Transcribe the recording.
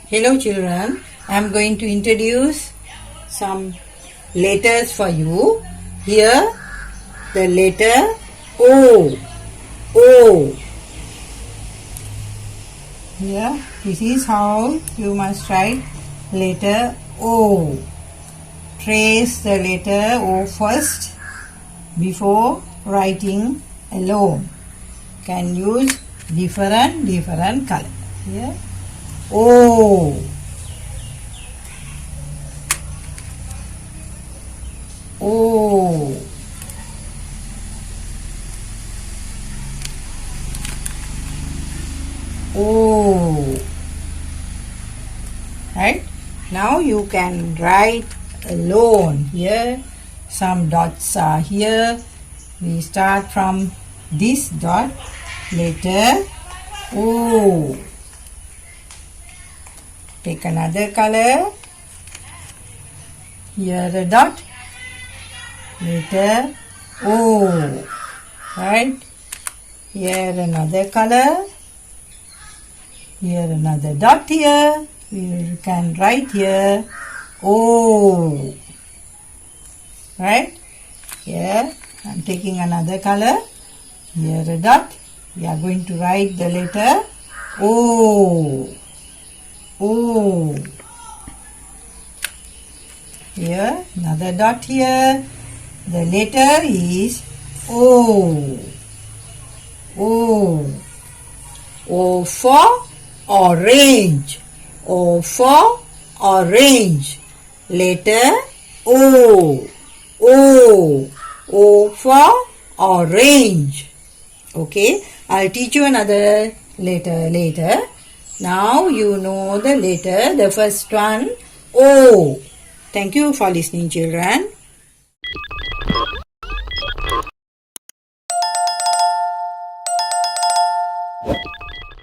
Hello children, I am going to introduce some letters for you. Here the letter O. O. Here this is how you must write letter O. Trace the letter O first before writing alone. Can use different color. Here O. O. O. Right? Now you can write alone. Here some dots are here. We start from this dot, letter O. Take another color. Here a dot, letter O. Right? Here another color. Here another dot here. We can write here O. Right? Here I am taking another color. Here a dot. We are going to write the letter O. O. Here another dot here. The letter is O. O. O for orange. O for orange. Letter O. O. O for orange. Okay, I'll teach you another letter later. Now you know the letter, the first one O. Thank you for listening, children.